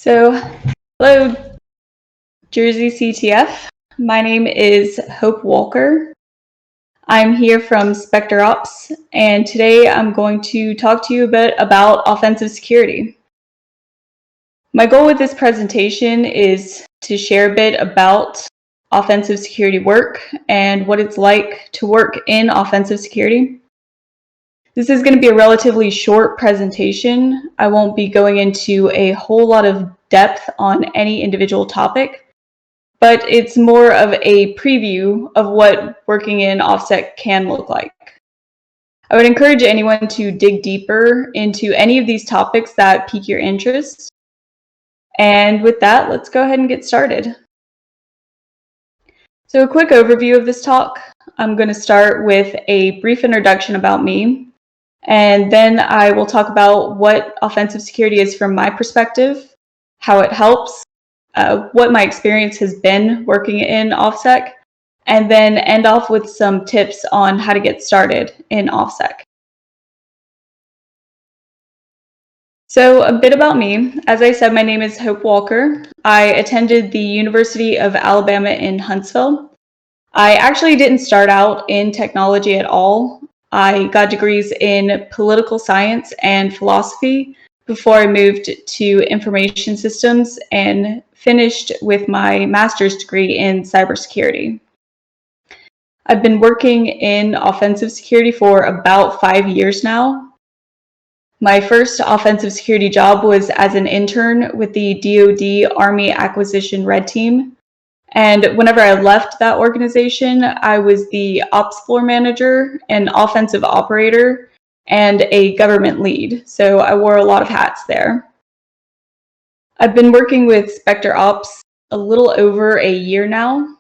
So, hello, JerseyCTF. My name is Hope Walker. I'm here from Spectre Ops, and today I'm going to talk to you a bit about offensive security. My goal with this presentation is to share a bit about offensive security work and what it's like to work in offensive security. This is going to be a relatively short presentation. I won't be going into a whole lot of depth on any individual topic, but it's more of a preview of what working in OffSec can look like. I would encourage anyone to dig deeper into any of these topics that pique your interest. And with that, let's go ahead and get started. So a quick overview of this talk. I'm going to start with a brief introduction about me, and then I will talk about what offensive security is from my perspective, how it helps, what my experience has been working in OffSec, and then end off with some tips on how to get started in OffSec. So a bit about me. As I said, my name is Hope Walker. I attended the University of Alabama in Huntsville. I actually didn't start out in technology at all. I got degrees in political science and philosophy before I moved to information systems and finished with my master's degree in cybersecurity. I've been working in offensive security for about 5 years now. My first offensive security job was as an intern with the DoD Army Acquisition Red Team. And whenever I left that organization, I was the ops floor manager, an offensive operator, and a government lead. So I wore a lot of hats there. I've been working with Spectre Ops a little over a year now.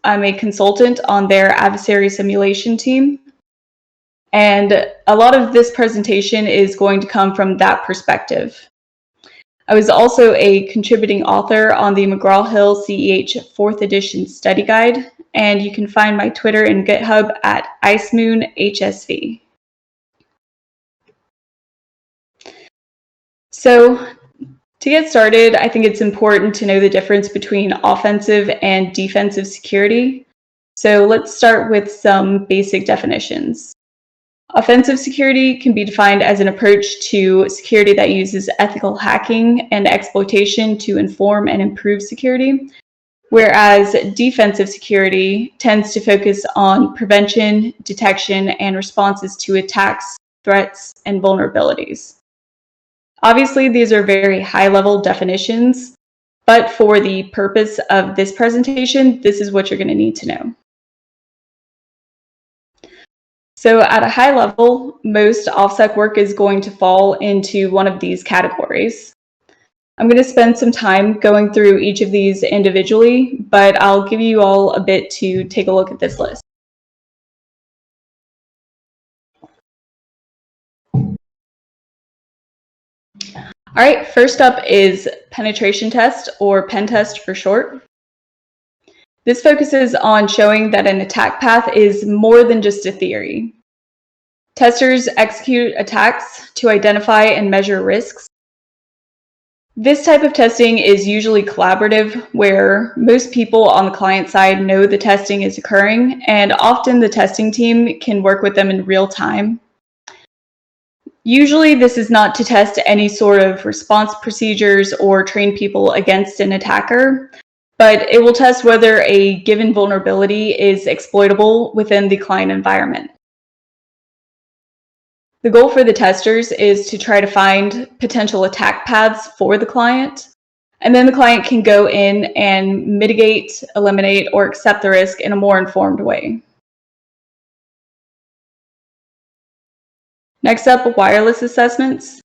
I'm a consultant on their adversary simulation team. And a lot of this presentation is going to come from that perspective. I was also a contributing author on the McGraw-Hill CEH 4th edition study guide, and you can find my Twitter and GitHub at Icemoon HSV. So to get started, I think it's important to know the difference between offensive and defensive security. So let's start with some basic definitions. Offensive security can be defined as an approach to security that uses ethical hacking and exploitation to inform and improve security, whereas defensive security tends to focus on prevention, detection, and responses to attacks, threats, and vulnerabilities. Obviously, these are very high-level definitions, but for the purpose of this presentation, this is what you're going to need to know. So at a high level, most OffSec work is going to fall into one of these categories. I'm going to spend some time going through each of these individually, but I'll give you all a bit to take a look at this list. All right, first up is penetration test, or pen test for short. This focuses on showing that an attack path is more than just a theory. Testers execute attacks to identify and measure risks. This type of testing is usually collaborative, where most people on the client side know the testing is occurring, and often the testing team can work with them in real time. Usually this is not to test any sort of response procedures or train people against an attacker, but it will test whether a given vulnerability is exploitable within the client environment. The goal for the testers is to try to find potential attack paths for the client, and then the client can go in and mitigate, eliminate, or accept the risk in a more informed way. Next up, wireless assessments.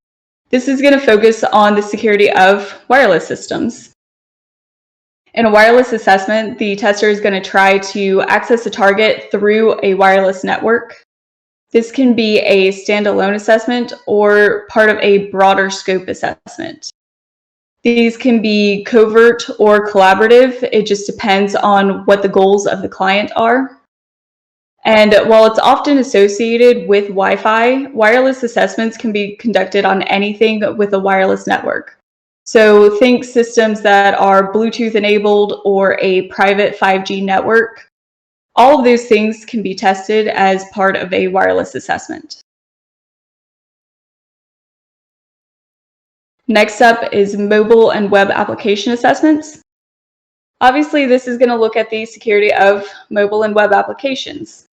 This is going to focus on the security of wireless systems. In a wireless assessment, the tester is going to try to access a target through a wireless network. This can be a standalone assessment or part of a broader scope assessment. These can be covert or collaborative. It just depends on what the goals of the client are. And while it's often associated with Wi-Fi, wireless assessments can be conducted on anything with a wireless network. So think systems that are Bluetooth enabled or a private 5G network. All of those things can be tested as part of a wireless assessment. Next up is mobile and web application assessments. Obviously, this is going to look at the security of mobile and web applications.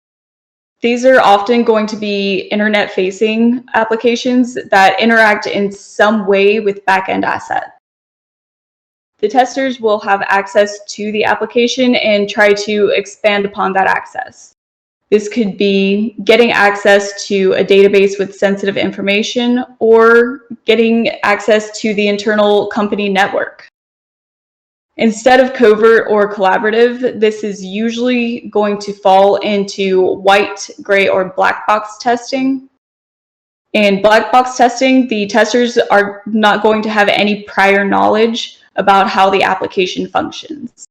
These are often going to be internet-facing applications that interact in some way with back-end assets. The testers will have access to the application and try to expand upon that access. This could be getting access to a database with sensitive information or getting access to the internal company network. Instead of covert or collaborative, this is usually going to fall into white, gray, or black box testing. In black box testing, the testers are not going to have any prior knowledge about how the application functions.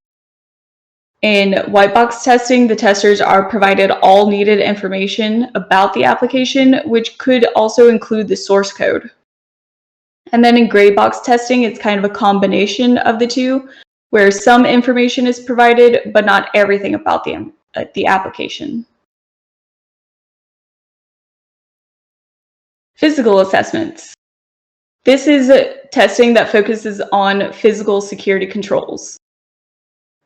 In white box testing, the testers are provided all needed information about the application, which could also include the source code. And then in gray box testing, it's kind of a combination of the two, where some information is provided, but not everything about the application. Physical assessments. This is testing that focuses on physical security controls.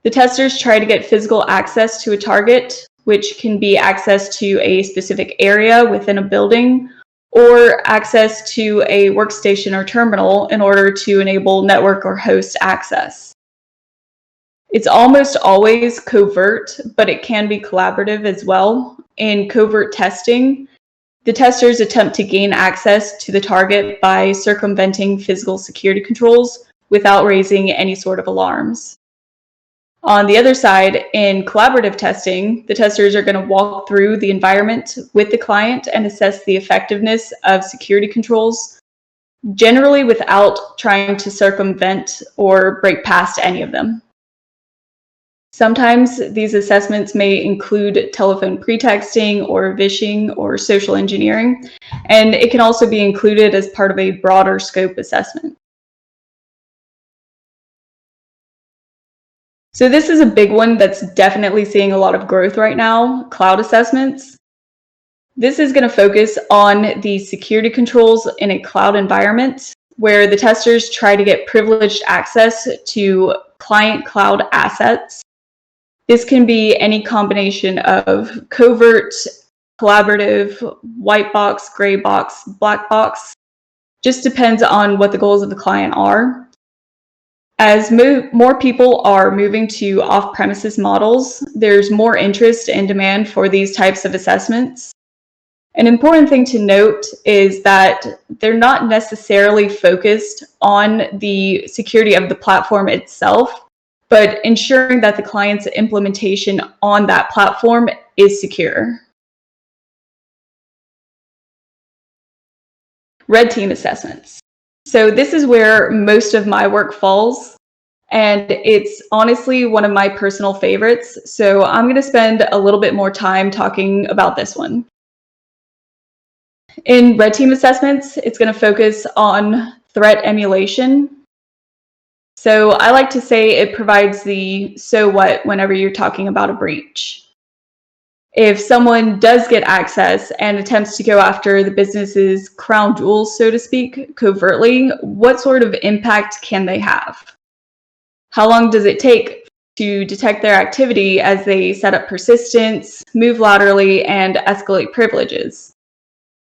The testers try to get physical access to a target, which can be access to a specific area within a building, or access to a workstation or terminal in order to enable network or host access. It's almost always covert, but it can be collaborative as well. In covert testing, the testers attempt to gain access to the target by circumventing physical security controls without raising any sort of alarms. On the other side, in collaborative testing, the testers are going to walk through the environment with the client and assess the effectiveness of security controls, generally without trying to circumvent or break past any of them. Sometimes these assessments may include telephone pretexting or vishing or social engineering, and it can also be included as part of a broader scope assessment. So this is a big one that's definitely seeing a lot of growth right now, cloud assessments. This is going to focus on the security controls in a cloud environment where the testers try to get privileged access to client cloud assets. This can be any combination of covert, collaborative, white box, gray box, black box. Just depends on what the goals of the client are. As more people are moving to off-premises models, there's more interest and demand for these types of assessments. An important thing to note is that they're not necessarily focused on the security of the platform itself, but ensuring that the client's implementation on that platform is secure. Red team assessments. So this is where most of my work falls, and it's honestly one of my personal favorites. So I'm going to spend a little bit more time talking about this one. In red team assessments, it's going to focus on threat emulation. So I like to say it provides the so what whenever you're talking about a breach. If someone does get access and attempts to go after the business's crown jewels, so to speak, covertly, what sort of impact can they have? How long does it take to detect their activity as they set up persistence, move laterally, and escalate privileges?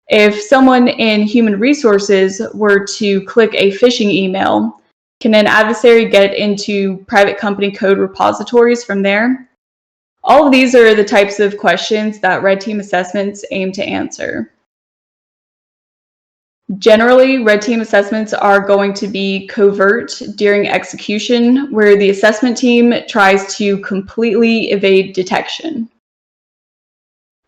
If someone in human resources were to click a phishing email, can an adversary get into private company code repositories from there? All of these are the types of questions that red team assessments aim to answer. Generally, red team assessments are going to be covert during execution, where the assessment team tries to completely evade detection.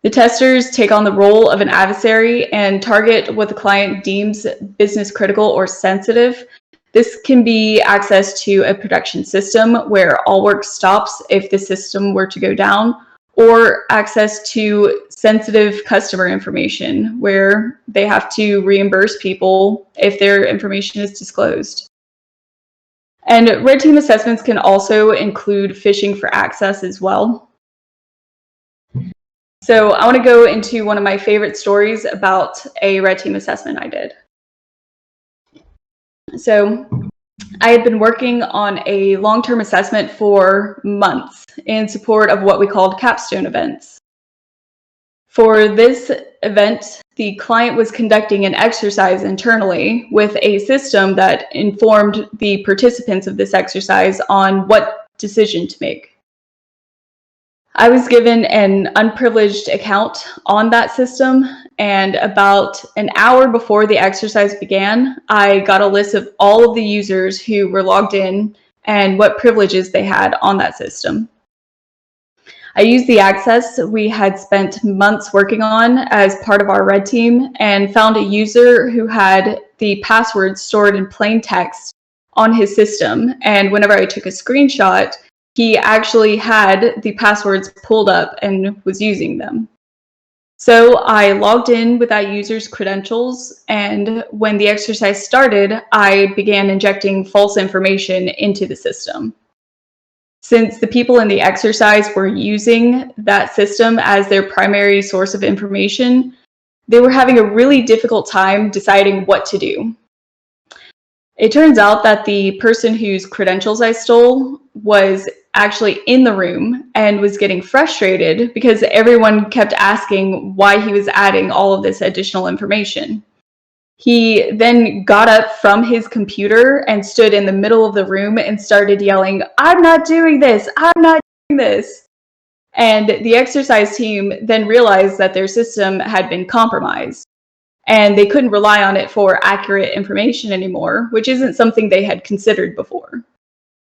The testers take on the role of an adversary and target what the client deems business critical or sensitive. This can be access to a production system where all work stops if the system were to go down, or access to sensitive customer information where they have to reimburse people if their information is disclosed. And red team assessments can also include phishing for access as well. So I want to go into one of my favorite stories about a red team assessment I did. So I had been working on a long-term assessment for months in support of what we called capstone events. For this event, the client was conducting an exercise internally with a system that informed the participants of this exercise on what decision to make. I was given an unprivileged account on that system, and about an hour before the exercise began, I got a list of all of the users who were logged in and what privileges they had on that system. I used the access we had spent months working on as part of our red team and found a user who had the password stored in plain text on his system, and whenever I took a screenshot, he actually had the passwords pulled up and was using them. So I logged in with that user's credentials, and when the exercise started, I began injecting false information into the system. Since the people in the exercise were using that system as their primary source of information, they were having a really difficult time deciding what to do. It turns out that the person whose credentials I stole was actually in the room and was getting frustrated because everyone kept asking why he was adding all of this additional information. He then got up from his computer and stood in the middle of the room and started yelling, "I'm not doing this! I'm not doing this!" And the exercise team then realized that their system had been compromised, and they couldn't rely on it for accurate information anymore, which isn't something they had considered before.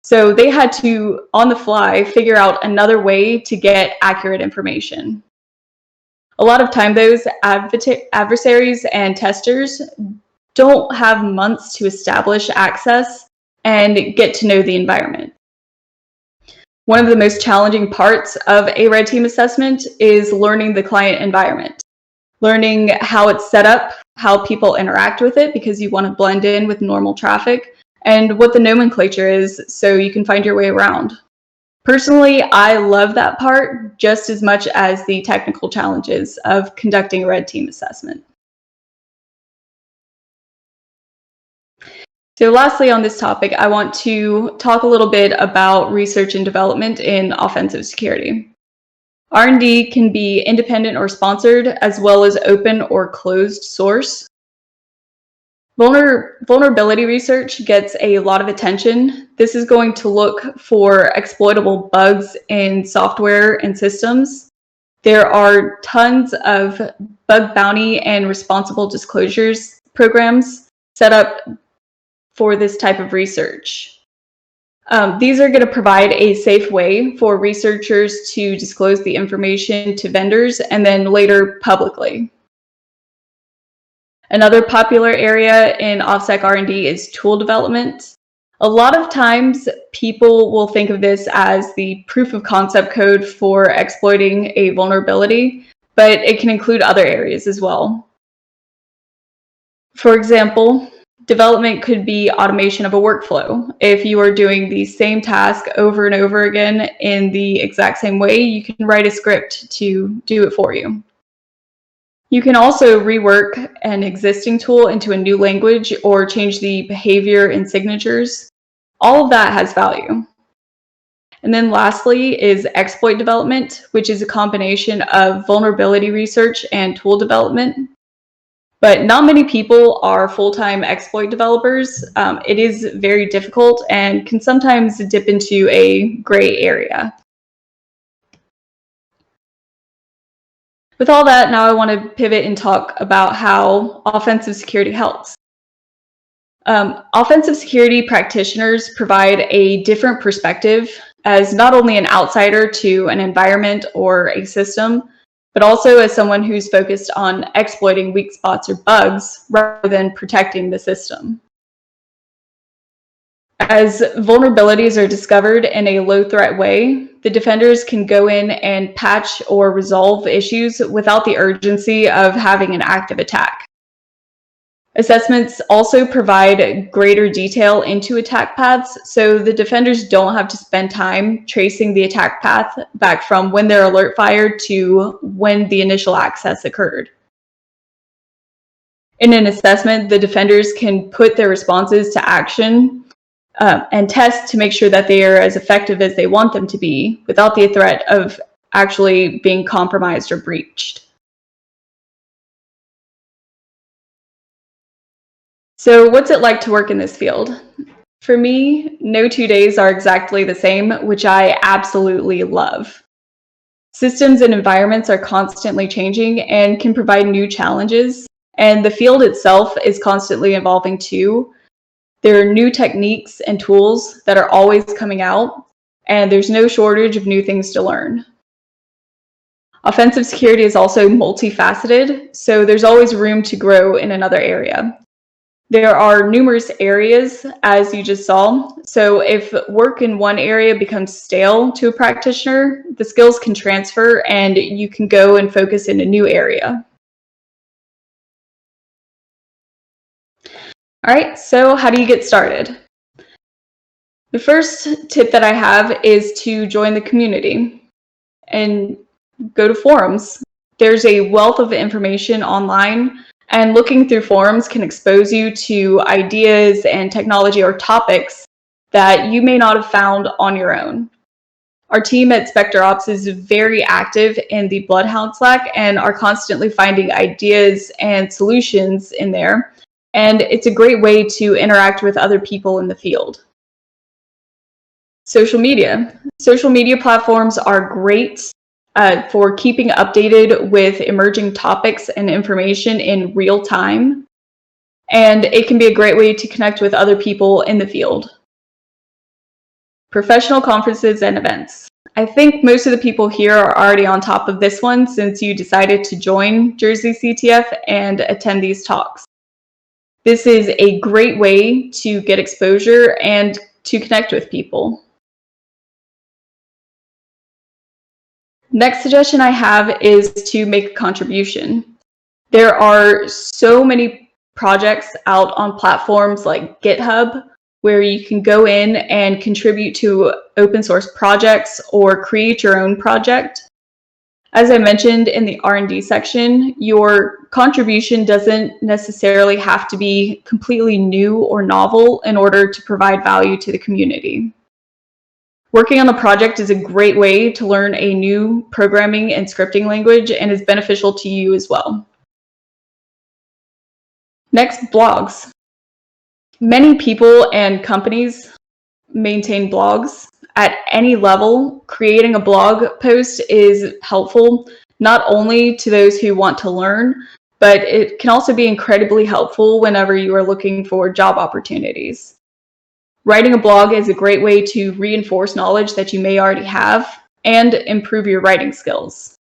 So they had to, on the fly, figure out another way to get accurate information. A lot of time, those adversaries and testers don't have months to establish access and get to know the environment. One of the most challenging parts of a red team assessment is learning the client environment, learning how it's set up, how people interact with it, because you want to blend in with normal traffic, and what the nomenclature is so you can find your way around. Personally, I love that part just as much as the technical challenges of conducting a red team assessment. So lastly on this topic, I want to talk a little bit about research and development in offensive security. R&D can be independent or sponsored, as well as open or closed source. Vulnerability research gets a lot of attention. This is going to look for exploitable bugs in software and systems. There are tons of bug bounty and responsible disclosures programs set up for this type of research. These are going to provide a safe way for researchers to disclose the information to vendors and then later publicly. Another popular area in OffSec R&D is tool development. A lot of times people will think of this as the proof of concept code for exploiting a vulnerability, but it can include other areas as well. For example, development could be automation of a workflow. If you are doing the same task over and over again in the exact same way, you can write a script to do it for you. You can also rework an existing tool into a new language or change the behavior and signatures. All of that has value. And then lastly is exploit development, which is a combination of vulnerability research and tool development. But not many people are full-time exploit developers. It is very difficult and can sometimes dip into a gray area. With all that, now I want to pivot and talk about how offensive security helps. Offensive security practitioners provide a different perspective as not only an outsider to an environment or a system, but also as someone who's focused on exploiting weak spots or bugs rather than protecting the system. As vulnerabilities are discovered in a low-threat way, the defenders can go in and patch or resolve issues without the urgency of having an active attack. Assessments also provide greater detail into attack paths, so the defenders don't have to spend time tracing the attack path back from when their alert fired to when the initial access occurred. In an assessment, the defenders can put their responses to action and test to make sure that they are as effective as they want them to be without the threat of actually being compromised or breached. So what's it like to work in this field? For me, no 2 days are exactly the same, which I absolutely love. Systems and environments are constantly changing and can provide new challenges, and the field itself is constantly evolving too. There are new techniques and tools that are always coming out, and there's no shortage of new things to learn. Offensive security is also multifaceted, so there's always room to grow in another area. There are numerous areas, as you just saw, so if work in one area becomes stale to a practitioner, the skills can transfer and you can go and focus in a new area. All right, so how do you get started? The first tip that I have is to join the community and go to forums. There's a wealth of information online, and looking through forums can expose you to ideas and technology or topics that you may not have found on your own. Our team at Spectre Ops is very active in the Bloodhound Slack and are constantly finding ideas and solutions in there, and it's a great way to interact with other people in the field. Social media. Social media platforms are great for keeping updated with emerging topics and information in real time. And it can be a great way to connect with other people in the field. Professional conferences and events. I think most of the people here are already on top of this one since you decided to join JerseyCTF and attend these talks. This is a great way to get exposure and to connect with people. Next suggestion I have is to make a contribution. There are so many projects out on platforms like GitHub where you can go in and contribute to open source projects or create your own project. As I mentioned in the R&D section, your contribution doesn't necessarily have to be completely new or novel in order to provide value to the community. Working on a project is a great way to learn a new programming and scripting language and is beneficial to you as well. Next, blogs. Many people and companies maintain blogs. At any level, creating a blog post is helpful, not only to those who want to learn, but it can also be incredibly helpful whenever you are looking for job opportunities. Writing a blog is a great way to reinforce knowledge that you may already have and improve your writing skills.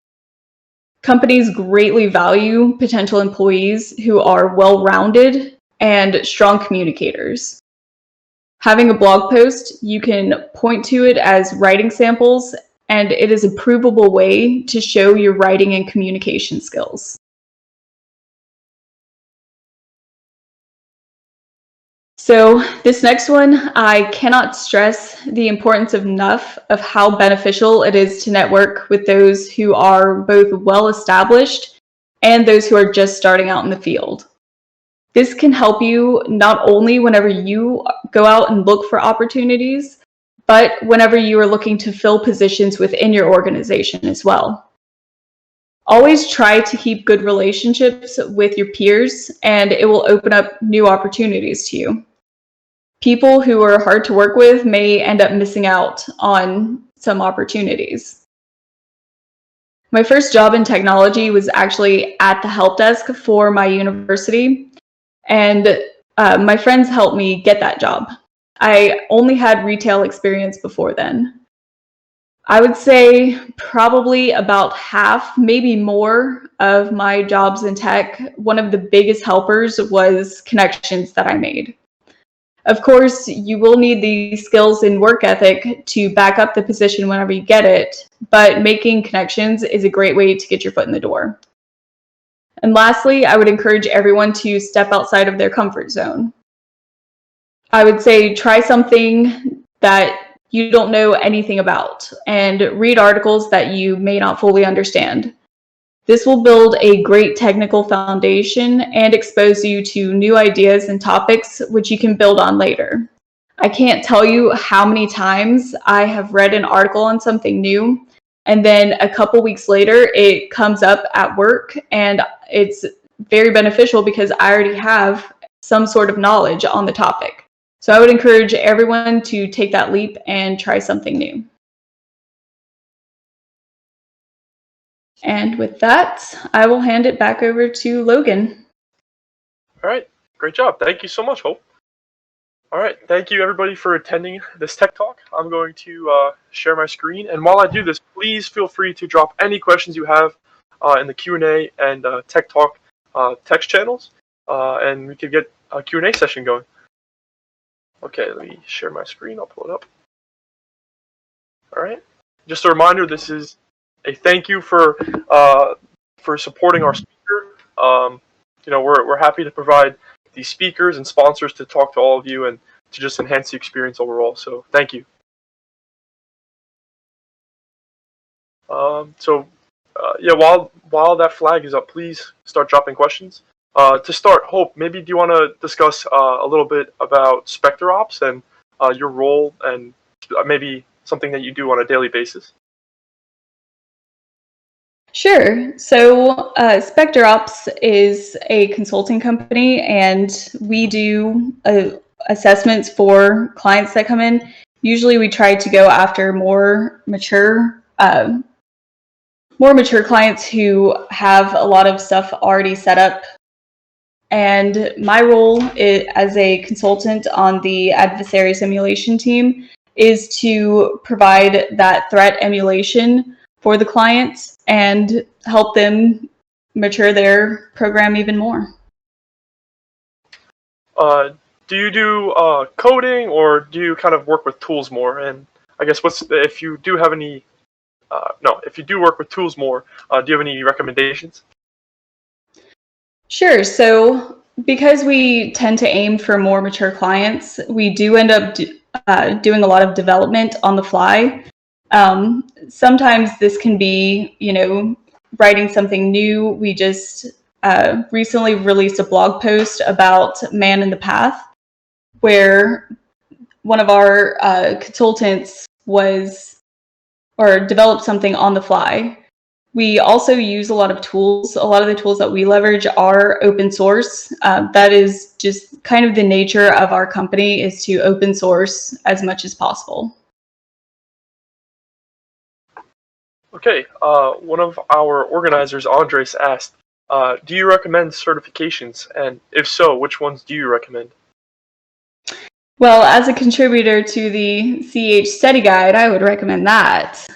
Companies greatly value potential employees who are well-rounded and strong communicators. Having a blog post, you can point to it as writing samples, and it is a provable way to show your writing and communication skills. So this next one, I cannot stress the importance enough of how beneficial it is to network with those who are both well-established and those who are just starting out in the field. This can help you not only whenever you go out and look for opportunities, but whenever you are looking to fill positions within your organization as well. Always try to keep good relationships with your peers, and it will open up new opportunities to you. People who are hard to work with may end up missing out on some opportunities. My first job in technology was actually at the help desk for my university, and my friends helped me get that job. I only had retail experience before then. I would say probably about half, maybe more, of my jobs in tech, one of the biggest helpers was connections that I made. Of course, you will need these skills and work ethic to back up the position whenever you get it, but making connections is a great way to get your foot in the door. And lastly, I would encourage everyone to step outside of their comfort zone. I would say try something that you don't know anything about and read articles that you may not fully understand. This will build a great technical foundation and expose you to new ideas and topics which you can build on later. I can't tell you how many times I have read an article on something new, and then a couple weeks later it comes up at work, and it's very beneficial because I already have some sort of knowledge on the topic. So I would encourage everyone to take that leap and try something new. And with that, I will hand it back over to Logan. All right, great job. Thank you so much, Hope. All right, thank you everybody for attending this Tech Talk. I'm going to share my screen, and while I do this, please feel free to drop any questions you have in the Q&A and Tech Talk text channels, and we can get a Q&A session going. Okay, let me share my screen. I'll pull it up. All right, just a reminder, this is a thank you for supporting our speaker. You know, we're happy to provide these speakers and sponsors to talk to all of you and to just enhance the experience overall. So thank you. Yeah, while that flag is up, please start dropping questions. To start, Hope, maybe do you want to discuss a little bit about Spectre Ops and your role and maybe something that you do on a daily basis? Sure. So Spectre Ops is a consulting company, and we do assessments for clients that come in. Usually we try to go after more mature clients who have a lot of stuff already set up. And my role as a consultant on the adversary simulation team is to provide that threat emulation for the clients and help them mature their program even more. Do you do coding, or do you kind of work with tools more? And I guess if you do have any, if you do work with tools more, do you have any recommendations? Sure. So because we tend to aim for more mature clients, we do end up doing a lot of development on the fly. Sometimes this can be, writing something new. We just recently released a blog post about Man in the Path, where one of our consultants developed something on the fly. We also use a lot of tools. A lot of the tools that we leverage are open source. That is just kind of the nature of our company, is to open source as much as possible. Okay, one of our organizers, Andres, asked, do you recommend certifications? And if so, which ones do you recommend? Well, as a contributor to the CH Study Guide, I would recommend that.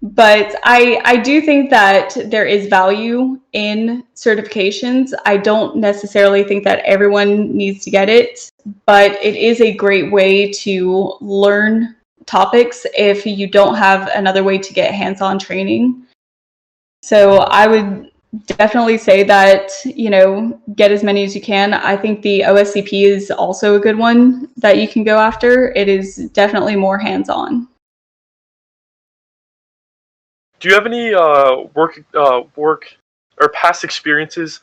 But I do think that there is value in certifications. I don't necessarily think that everyone needs to get it, but it is a great way to learn topics if you don't have another way to get hands-on training. So I would definitely say that, get as many as you can. I think the OSCP is also a good one that you can go after. It is definitely more hands-on. Do you have any work or past experiences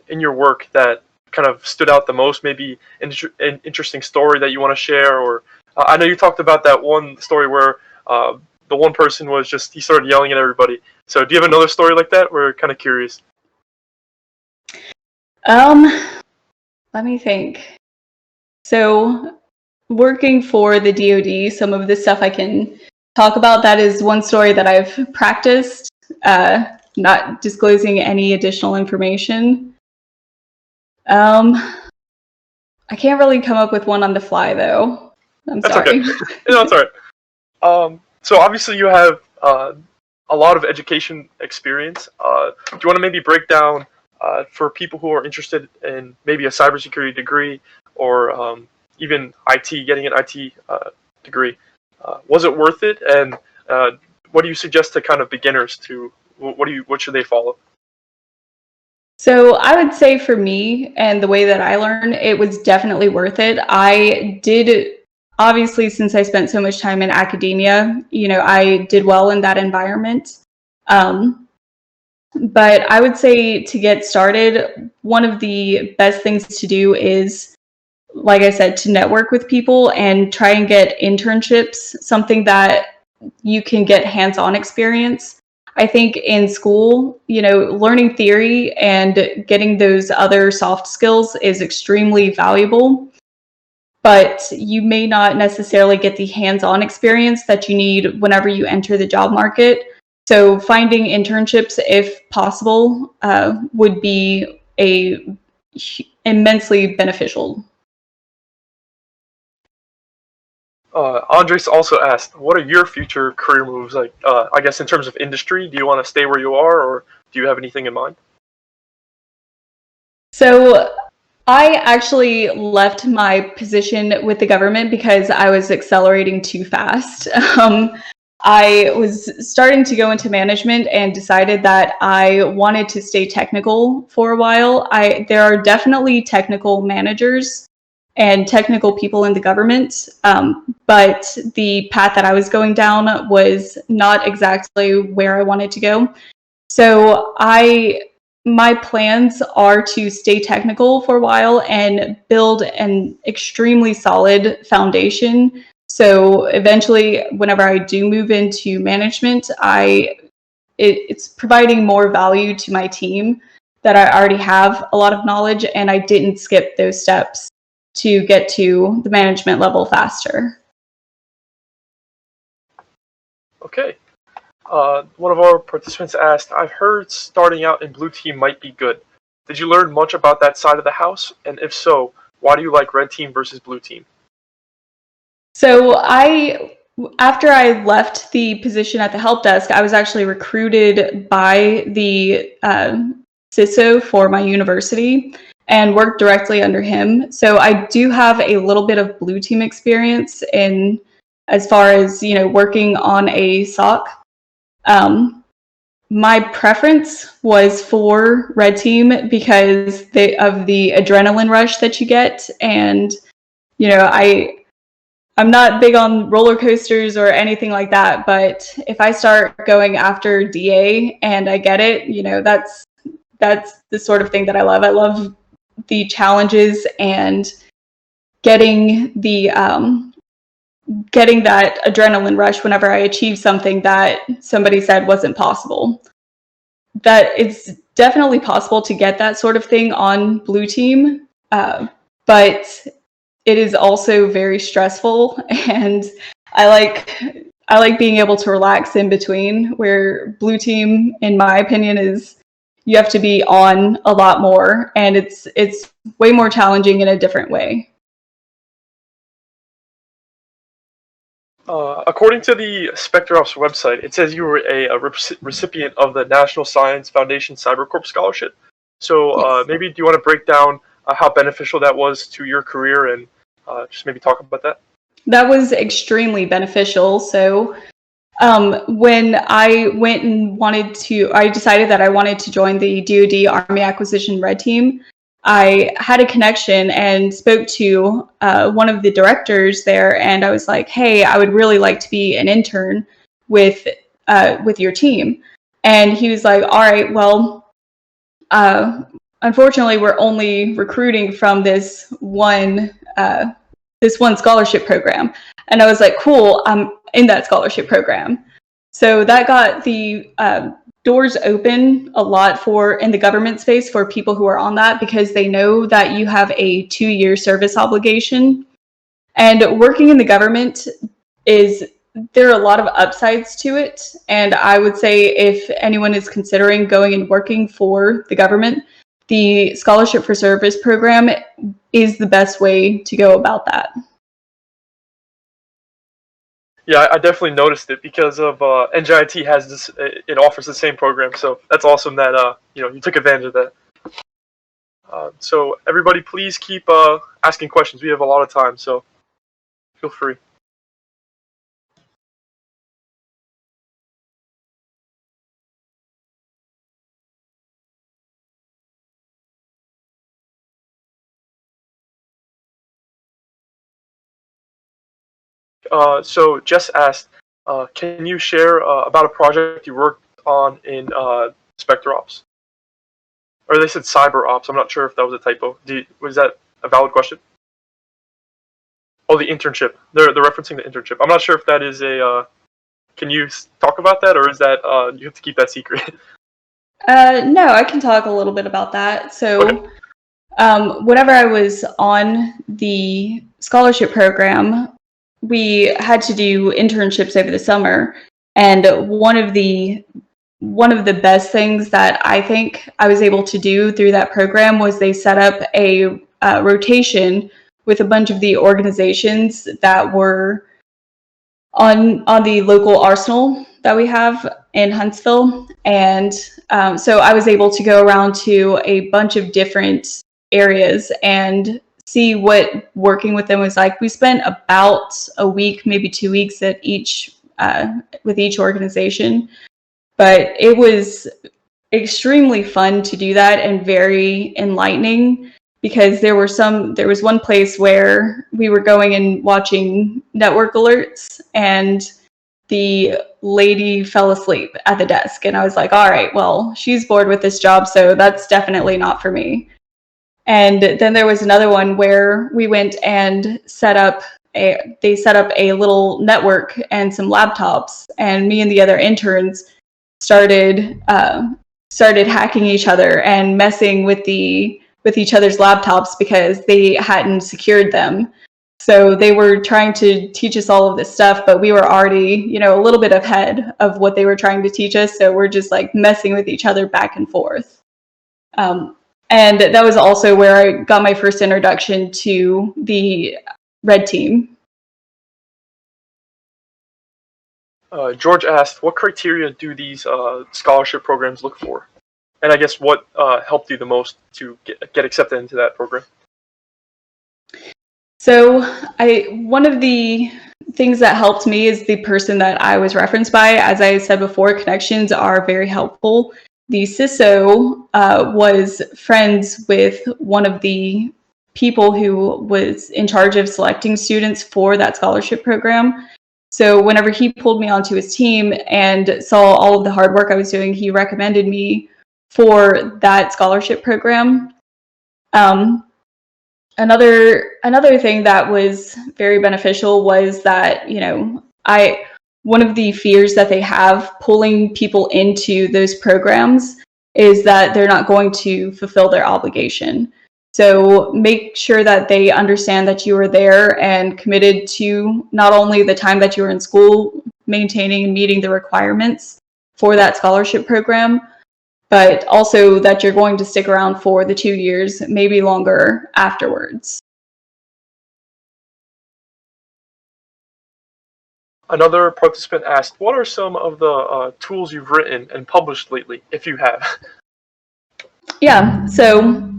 in your work that kind of stood out the most? Maybe an interesting story that you want to share, or I know you talked about that one story where the one person he started yelling at everybody. So do you have another story like that? We're kind of curious. Let me think. So working for the DoD, some of the stuff I can talk about, that is one story that I've practiced, not disclosing any additional information. I can't really come up with one on the fly, though. That's sorry. Okay. No, that's all right. So obviously you have a lot of education experience. Do you want to maybe break down for people who are interested in maybe a cybersecurity degree, or even IT, getting an IT degree? Was it worth it? And what do you suggest to kind of beginners to? What should they follow? So I would say for me and the way that I learn, it was definitely worth it. I did, obviously, since I spent so much time in academia, I did well in that environment. Um, but I would say to get started, one of the best things to do is, like I said, to network with people and try and get internships, something that you can get hands-on experience. I think in school, learning theory and getting those other soft skills is extremely valuable, but you may not necessarily get the hands-on experience that you need whenever you enter the job market. So finding internships, if possible, would be immensely beneficial. Andres also asked, what are your future career moves? Like, I guess in terms of industry, do you want to stay where you are, or do you have anything in mind? So I actually left my position with the government because I was accelerating too fast. I was starting to go into management and decided that I wanted to stay technical for a while. There are definitely technical managers and technical people in the government, but the path that I was going down was not exactly where I wanted to go. So my plans are to stay technical for a while and build an extremely solid foundation. So eventually, whenever I do move into management, it's providing more value to my team that I already have a lot of knowledge, and I didn't skip those steps to get to the management level faster. Okay. One of our participants asked, I've heard starting out in blue team might be good. Did you learn much about that side of the house? And if so, why do you like red team versus blue team? So after I left the position at the help desk, I was actually recruited by the CISO for my university and worked directly under him. So I do have a little bit of blue team experience in as far as working on a SOC. My preference was for red team because of the adrenaline rush that you get, and I'm not big on roller coasters or anything like that, but if I start going after DA and I get it, that's the sort of thing that I love. I love the challenges and getting the getting that adrenaline rush whenever I achieve something that somebody said wasn't possible. That it's definitely possible to get that sort of thing on blue team, but it is also very stressful, and I like being able to relax in between, where blue team, in my opinion, is you have to be on a lot more, and it's way more challenging in a different way. According to the Spectre Ops website, it says you were a recipient of the National Science Foundation Cybercorp Scholarship. So Yes. maybe do you want to break down how beneficial that was to your career and just maybe talk about that? That was extremely beneficial. So when I decided that I wanted to join the DoD Army Acquisition Red Team. I had a connection and spoke to one of the directors there, and I was like, "Hey, I would really like to be an intern with your team." And he was like, "All right, well, uh, unfortunately, we're only recruiting from this one scholarship program." And I was like, "Cool, I'm in that scholarship program." So that got the doors open a lot in the government space for people who are on that, because they know that you have a 2-year service obligation. And working in the government there are a lot of upsides to it. And I would say if anyone is considering going and working for the government, the Scholarship for Service program is the best way to go about that. Yeah, I definitely noticed it because of NJIT has this. It offers the same program, so that's awesome that you took advantage of that. So everybody, please keep asking questions. We have a lot of time, so feel free. So Jess asked, can you share about a project you worked on in Spectre Ops? Or they said Cyber Ops. I'm not sure if that was a typo. Was that a valid question? Oh, the internship. They're referencing the internship. I'm not sure if that is a. Can you talk about that, or is that you have to keep that secret? No, I can talk a little bit about that. So, Okay. whenever I was on the scholarship program, we had to do internships over the summer, and one of the best things that I think I was able to do through that program was they set up a rotation with a bunch of the organizations that were on the local arsenal that we have in Huntsville. And so I was able to go around to a bunch of different areas and see what working with them was like. We spent about a week, maybe 2 weeks at each with each organization, but it was extremely fun to do that and very enlightening, because there was one place where we were going and watching network alerts, and the lady fell asleep at the desk, and I was like, all right, well, she's bored with this job, so that's definitely not for me. And then there was another one where we went and set up a little network and some laptops, and me and the other interns started hacking each other and messing with each other's laptops because they hadn't secured them. So they were trying to teach us all of this stuff, but we were already, a little bit ahead of what they were trying to teach us. So we're just like messing with each other back and forth. And that was also where I got my first introduction to the red team. George asked, what criteria do these scholarship programs look for? And I guess what helped you the most to get accepted into that program? So one of the things that helped me is the person that I was referenced by. As I said before, connections are very helpful. The CISO was friends with one of the people who was in charge of selecting students for that scholarship program. So whenever he pulled me onto his team and saw all of the hard work I was doing, he recommended me for that scholarship program. Another thing that was very beneficial was that, one of the fears that they have pulling people into those programs is that they're not going to fulfill their obligation. So make sure that they understand that you are there and committed to not only the time that you are in school, maintaining and meeting the requirements for that scholarship program, but also that you're going to stick around for the 2 years, maybe longer afterwards. Another participant asked, what are some of the tools you've written and published lately, if you have? Yeah, so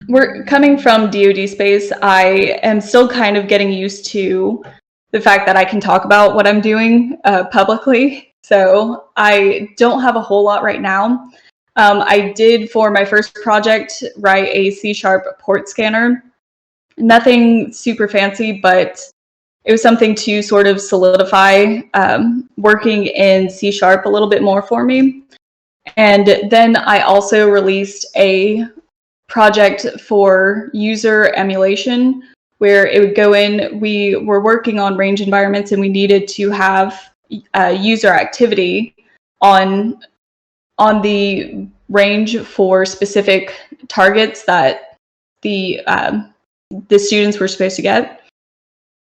we're coming from DoD space. I am still kind of getting used to the fact that I can talk about what I'm doing publicly. So I don't have a whole lot right now. I did, for my first project, write a C# port scanner. Nothing super fancy, but it was something to sort of solidify working in C# a little bit more for me. And then I also released a project for user emulation, where it would go in. We were working on range environments, and we needed to have user activity on the range for specific targets that the students were supposed to get.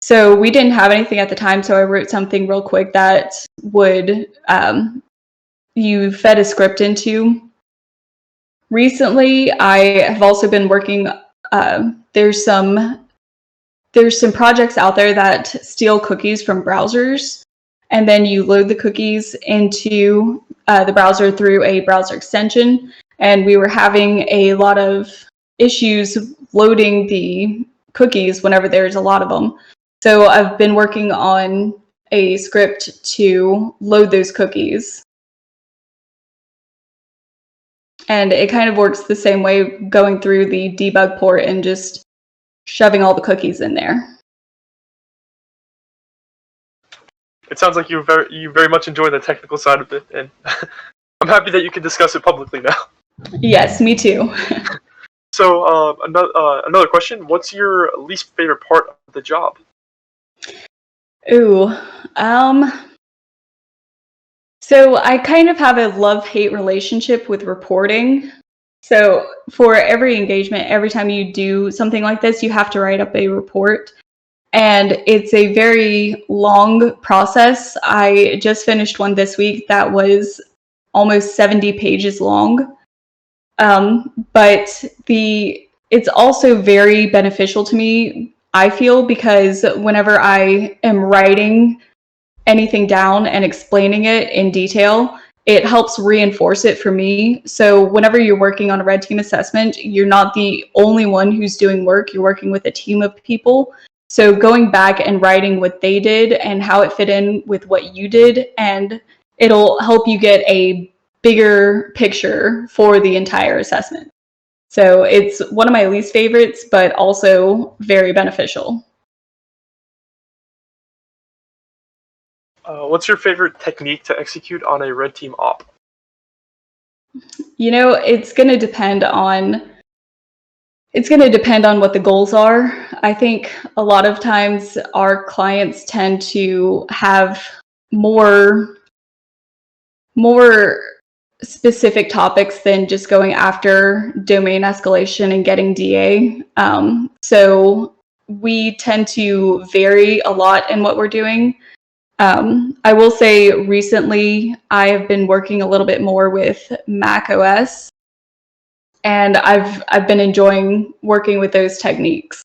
So we didn't have anything at the time, so I wrote something real quick that would you fed a script into. Recently, I have also been working. There's some projects out there that steal cookies from browsers, and then you load the cookies into the browser through a browser extension. And we were having a lot of issues loading the cookies whenever there's a lot of them. So I've been working on a script to load those cookies. And it kind of works the same way, going through the debug port and just shoving all the cookies in there. it sounds like you very much enjoy the technical side of it, and I'm happy that you can discuss it publicly now. Yes, me too. So another question: what's your least favorite part of the job? Ooh, so I kind of have a love-hate relationship with reporting. So for every engagement, every time you do something like this, you have to write up a report. And it's a very long process. I just finished one this week that was almost 70 pages long. But it's also very beneficial to me, I feel, because whenever I am writing anything down and explaining it in detail, it helps reinforce it for me. So whenever you're working on a red team assessment, you're not the only one who's doing work. You're working with a team of people. So going back and writing what they did and how it fit in with what you did, and it'll help you get a bigger picture for the entire assessment. So it's one of my least favorites, but also very beneficial. What's your favorite technique to execute on a red team op? You know, it's going to depend on what the goals are. I think a lot of times our clients tend to have more specific topics than just going after domain escalation and getting DA. So we tend to vary a lot in what we're doing. I will say recently I have been working a little bit more with Mac OS, and I've been enjoying working with those techniques.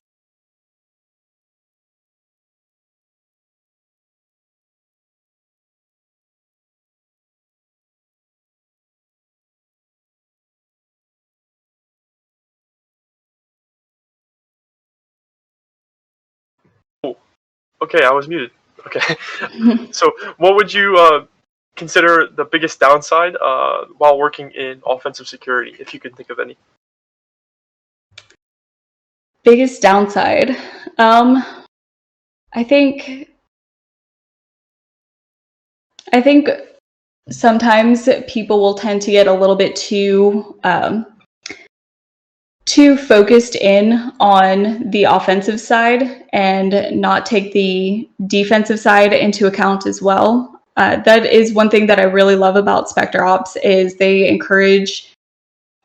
Okay, I was muted. Okay. So, what would you consider the biggest downside while working in offensive security, if you can think of any? Biggest downside. I think sometimes people will tend to get a little bit too focused in on the offensive side and not take the defensive side into account as well. That is one thing that I really love about Spectre Ops is they encourage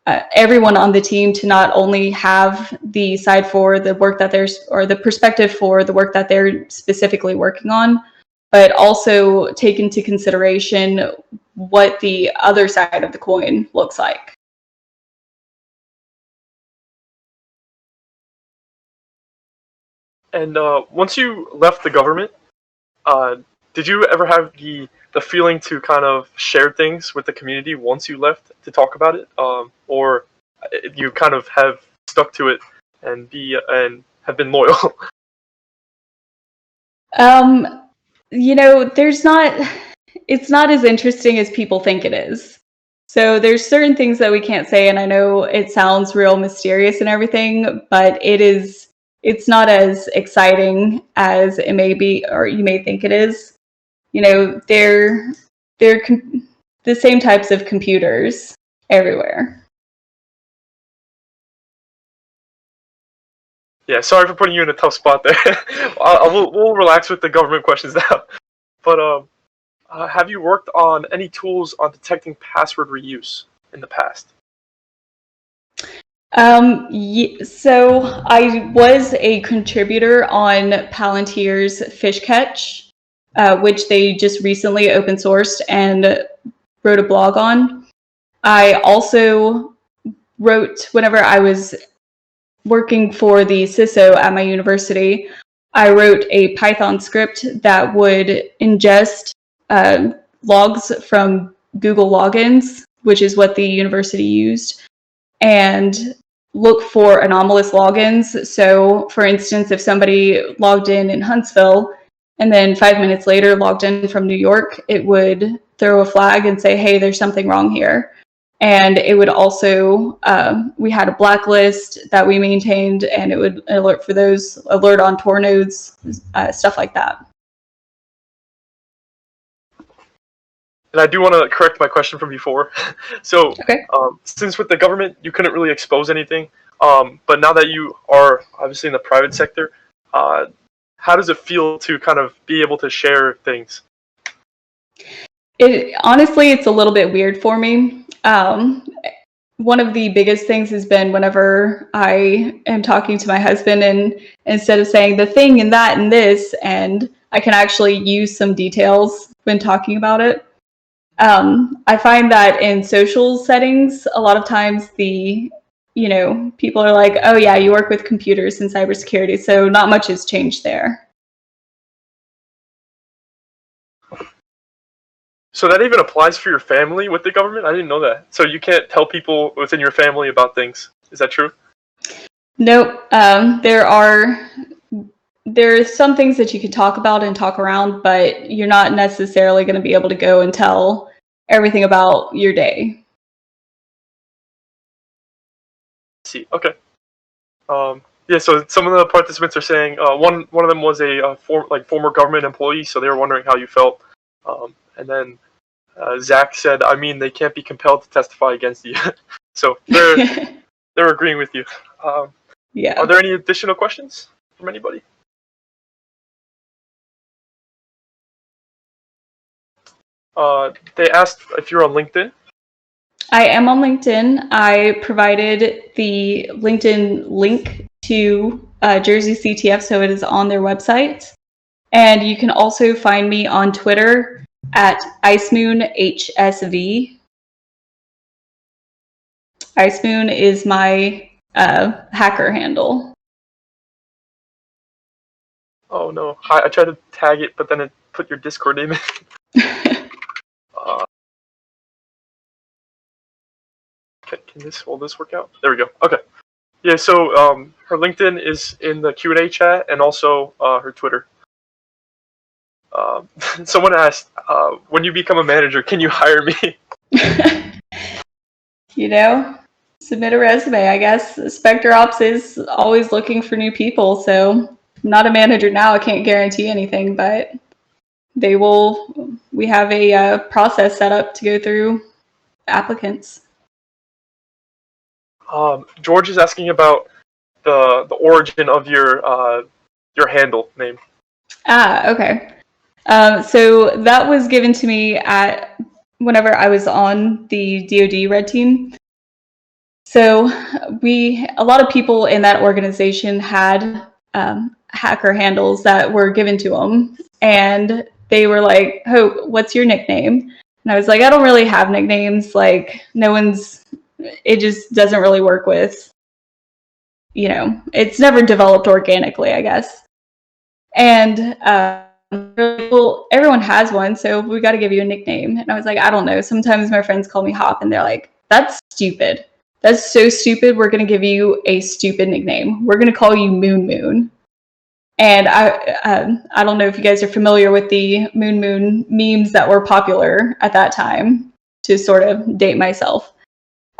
everyone on the team to not only have the side for the work that or the perspective for the work that they're specifically working on, but also take into consideration what the other side of the coin looks like. And once you left the government, did you ever have the feeling to kind of share things with the community once you left to talk about it, or you kind of have stuck to it and have been loyal? You know, it's not as interesting as people think it is. So there's certain things that we can't say, and I know it sounds real mysterious and everything, but it's not as exciting as it may be, or you may think it is. You know, they're the same types of computers everywhere. Yeah, sorry for putting you in a tough spot there. We'll relax with the government questions now. But have you worked on any tools on detecting password reuse in the past? So I was a contributor on Palantir's Fish Catch, which they just recently open sourced and wrote a blog on. I also wrote, whenever I was working for the CISO at my university, I wrote a Python script that would ingest logs from Google logins, which is what the university used, and look for anomalous logins. So, for instance, if somebody logged in Huntsville and then 5 minutes later logged in from New York, it would throw a flag and say, hey, there's something wrong here. And it would also, we had a blacklist that we maintained, and it would alert on Tor nodes, stuff like that. And I do want to correct my question from before. So, Okay. since with the government you couldn't really expose anything, but now that you are obviously in the private sector, uh, how does it feel to kind of be able to share things? Honestly, it's a little bit weird for me. One of the biggest things has been whenever I am talking to my husband, and instead of saying the thing and that and this, and I can actually use some details when talking about it. I find that in social settings, a lot of times people are like, oh yeah, you work with computers and cybersecurity, so not much has changed there. So that even applies for your family with the government? I didn't know that. So you can't tell people within your family about things. Is that true? Nope. There's some things that you can talk about and talk around, but you're not necessarily going to be able to go and tell everything about your day. See, okay. Yeah, so some of the participants are saying one of them was a former government employee, so they were wondering how you felt. And then Zach said, "I mean, they can't be compelled to testify against you." So they're agreeing with you. Yeah. Are there any additional questions from anybody? They asked if you're on LinkedIn. I am on LinkedIn. I provided the LinkedIn link to JerseyCTF, so it is on their website. And you can also find me on Twitter at Icemoon HSV. Icemoon is my hacker handle. Oh no, I tried to tag it, but then it put your Discord name in. Will this work out? There we go. Okay. Yeah, so her LinkedIn is in the Q&A chat and also her Twitter. Someone asked, when you become a manager, can you hire me? Submit a resume, I guess. Spectre Ops is always looking for new people, so I'm not a manager now. I can't guarantee anything, but we have a process set up to go through applicants. George is asking about the origin of your handle name. Okay. So that was given to me whenever I was on the DoD Red Team. So a lot of people in that organization had hacker handles that were given to them, and they were like, "Hope, what's your nickname?" And I was like, "I don't really have nicknames. Like, it just doesn't really work with, it's never developed organically, I guess." And well, everyone has one, so we got to give you a nickname. And I was like, I don't know. Sometimes my friends call me Hop, and they're like, "That's stupid. That's so stupid. We're going to give you a stupid nickname. We're going to call you Moon Moon." And I don't know if you guys are familiar with the Moon Moon memes that were popular at that time, to sort of date myself.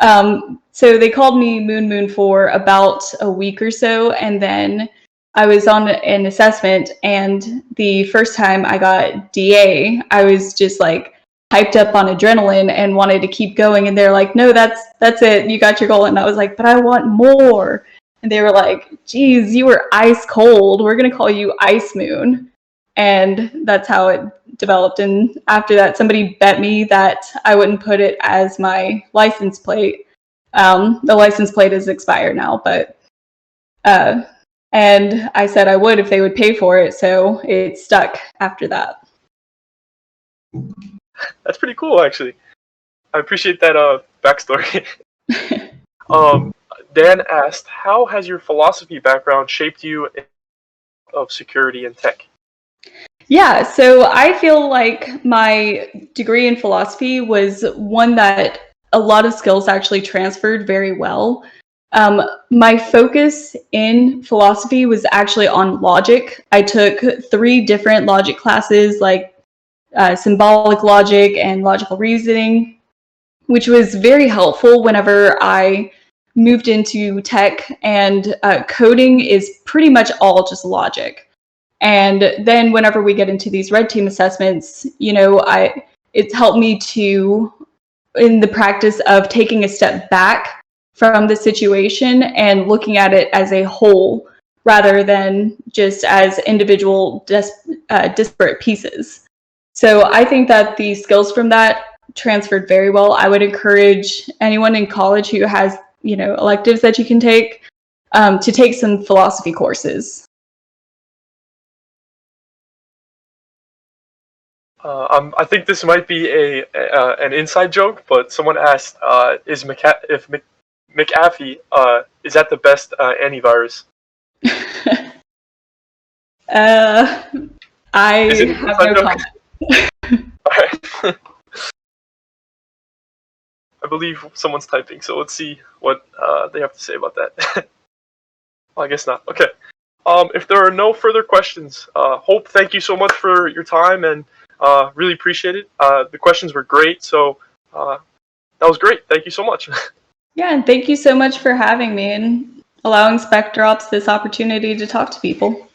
So they called me Moon Moon for about a week or so, and then I was on an assessment, and the first time I got DA, I was just like hyped up on adrenaline and wanted to keep going, and they're like, "No, that's it. You got your goal." And I was like, "But I want more." And they were like, "Geez, you were ice cold. We're going to call you Icemoon." And that's how it developed. And after that, somebody bet me that I wouldn't put it as my license plate. The license plate is expired now, but and I said I would if they would pay for it, so it stuck after that. That's pretty cool, actually. I appreciate that backstory. Dan asked, how has your philosophy background shaped you of security and tech? Yeah, so I feel like my degree in philosophy was one that a lot of skills actually transferred very well. My focus in philosophy was actually on logic. I took 3 different logic classes, like symbolic logic and logical reasoning, which was very helpful whenever I moved into tech, and coding is pretty much all just logic. And then whenever we get into these red team assessments, it's helped me to, in the practice of taking a step back from the situation and looking at it as a whole rather than just as individual disparate pieces. So I think that the skills from that transferred very well. I would encourage anyone in college who has, electives that you can take, to take some philosophy courses. I think this might be an inside joke, but someone asked, if McAfee is that the best antivirus? I have no comment. Alright. I believe someone's typing, so let's see what they have to say about that. Well, I guess not. Okay. If there are no further questions, Hope, thank you so much for your time, and really appreciate it. The questions were great, so that was great. Thank you so much. Yeah, and thank you so much for having me and allowing Spectre Ops this opportunity to talk to people.